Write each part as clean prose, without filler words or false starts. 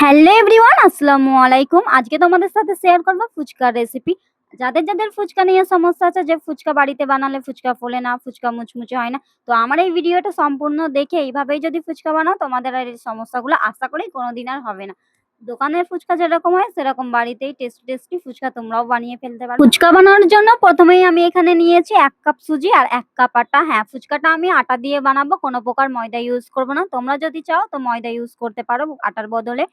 Hello everyone, আসসালামু আলাইকুম। আজকে তোমাদের সাথে শেয়ার করব ফুচকার রেসিপি। যাদের ফুচকা নিয়ে সমস্যা আছে, যে ফুচকা বাড়িতে বানালে ফুচকা ফোলে না, ফুচকা মুচমুচে হয় না, তো আমার এই ভিডিওটা সম্পূর্ণ দেখে এইভাবেই যদি ফুচকা বানাও, তোমাদের আর এই সমস্যাগুলো আশা করি কোনোদিন আর হবে না। দোকানের ফুচকা যেরকম হয় সেরকম বাড়িতেই টেস্টি ফুচকা তোমরাও বানিয়ে ফেলতে পারো। ফুচকা বানানোর জন্য প্রথমেই আমি এখানে নিয়েছি ১ কাপ সুজি আর ১ কাপ আটা। হ্যাঁ, ফুচকাটা আমি আটা দিয়ে বানাবো, কোনো প্রকার ময়দা ইউজ করব না। তোমরা যদি চাও তো ময়দা ইউজ করতে পারো আটার বদলে।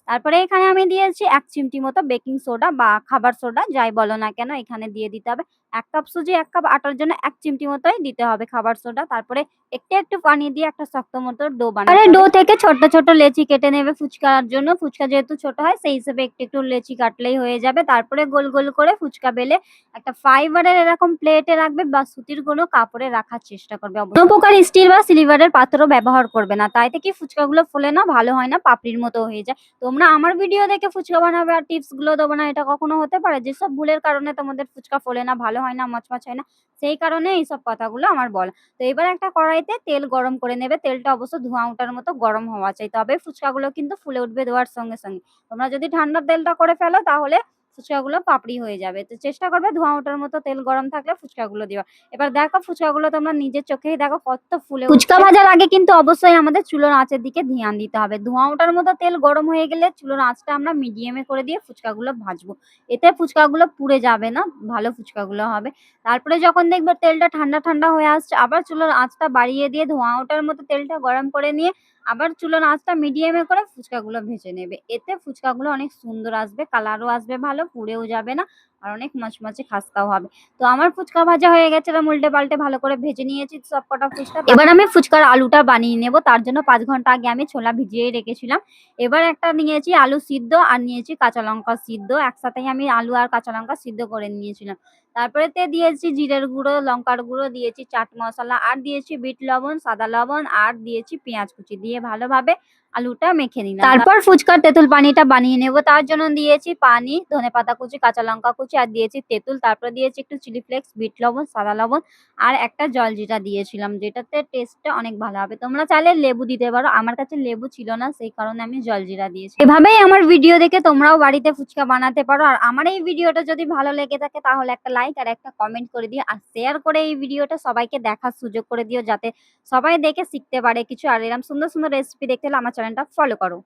তারপরে এখানে আমি দিয়েছি ১ চিমটি মতো বেকিং সোডা বা খাবার সোডা যাই বলো না কেন, এখানে দিয়ে দিতে হবে। ১ কাপ সুজি ১ কাপ আটার জন্য ১ চিমটি মতোই দিতে হবে খাবার সোডা। তারপরে একটু পানি দিয়ে একটা শক্ত মতো ডো বানাতে হবে। ডো থেকে ছোট লেচি কেটে নেবে ফুচকার জন্য। ফুচকা যেহেতু ছোট হয় সেই হিসেবে একটু লেচি কাটলেই হয়ে যাবে। তারপরে গোল করে ফুচকা বেলে একটা ফাইবারের এরকম প্লেটে রাখবে বা সুতির কোনো কাপড়ে রাখার চেষ্টা করবে। কোনো প্রকার স্টিল বা সিলভারের পাত্র ব্যবহার করবে না। তাইতে কি ফুচকাগুলো ফোলে না, ভালো হয় না, পাপড়ির মতো হয়ে যায়। তোমরা আমার ভিডিও দেখে ফুচকা বানাবে আর টিপস গুলো দেবো না, এটা কখনো হতে পারে? যেসব ভুলের কারণে তোমাদের ফুচকা ফোলে না, ভালো হয় না, মচমচ হয় না, সেই কারণে এইসব কথাগুলো আমার বলা। তো এবার একটা কড়াইতে তেল গরম করে নেবে। তেলটা অবশ্য ধোঁয়া ওঠার মতো গরম হওয়া চাই, তবে ফুচকাগুলো কিন্তু ফুলে উঠবে দেওয়ার সঙ্গে সঙ্গে। তোমরা যদি ঠান্ডা তেলটা করে ফেলো তাহলে ফুচকাগুলো পাপড়ি হয়ে যাবে। তো চেষ্টা করবে ধোঁয়া ওঠার মতো তেল গরম থাকলে ফুচকাগুলো দেওয়া। এবার দেখো ফুচকাগুলো তোমরা নিজের চোখেই দেখো কত ফুলে উঠছে। ফুচকা ভাজার আগে কিন্তু অবশ্যই আমাদের চুলোর আঁচের দিকে ধ্যান দিতে হবে। ধোঁয়া ওঠার মতো তেল গরম হয়ে গেলে চুলোর আঁচটা আমরা মিডিয়ামে করে দিয়ে ফুচকাগুলো ভাজবো। এতে ফুচকাগুলো পুড়ে যাবে না, ভালো ফুচকাগুলো হবে। তারপরে যখন দেখবে তেলটা ঠান্ডা হয়ে আসছে, আবার চুলোর আঁচটা বাড়িয়ে দিয়ে ধোঁয়া ওঠার মতো তেলটা গরম করে নিয়ে আবার চুলোর আঁচটা মিডিয়ামে করে ফুচকাগুলো ভেজে নেবে। এতে ফুচকাগুলো অনেক সুন্দর আসবে, কালারও আসবে ভালো, পুড়েও যাবে না আর অনেক মচমচে খাস্তাও হবে। তো আমার ফুচকা ভাজা হয়ে গেছে, এরম উল্টে-পাল্টে ভালো করে ভেজে নিয়েছি সবকটা ফুচকা। এবার আমি ফুচকার আলুটা বানিয়ে নেব। তার জন্য ৫ ঘন্টা আগে আমি ছোলা ভিজিয়েই রেখেছিলাম। এবার একটা নিয়েছি আলু সিদ্ধ আর নিয়েছি কাঁচা লঙ্কা সিদ্ধ। একসাথেই আমি আলু আর কাঁচা লঙ্কা সিদ্ধ করে নিয়েছিলাম। তারপরেতে দিয়েছি জিরের গুঁড়ো, লঙ্কার গুঁড়ো, দিয়েছি চাট মসলা আর দিয়েছি বিট লবণ, সাদা লবণ আর দিয়েছি পেঁয়াজ কুচি দিয়ে ভালোভাবে আলুটা মেখে নিলাম। তারপর ফুচকার তেঁতুল পানিটা বানিয়ে নেব। তার জন্য দিয়েছি পানি, ধনেপাতা কুচি, কাঁচা লঙ্কা কুচি আর দিয়েছি তেঁতুল। তারপরে দিয়েছি একটু চিলি ফ্লেক্স, বিট লবণ, সাদা লবণ আর একটা জলজিরা দিয়েছিলাম, যেটাতে টেস্টটা অনেক ভালো হবে। তোমরা চাইলে লেবু দিতে পারো, আমার কাছে লেবু ছিল না সেই কারণে আমি জলজিরা দিয়েছি। এভাবেই আমার ভিডিও দেখে তোমরাও বাড়িতে ফুচকা বানাতে পারো। আর আমার এই ভিডিওটা যদি ভালো লেগে থাকে তাহলে একটা লাইক আর একটা কমেন্ট করে দিও আর শেয়ার করে এই ভিডিওটা সবাইকে দেখার সুযোগ করে দিও, যাতে সবাই দেখে শিখতে পারে কিছু। আর এরকম সুন্দর রেসিপি দেখতে হলে আমার চ্যানেলটা ফলো করো।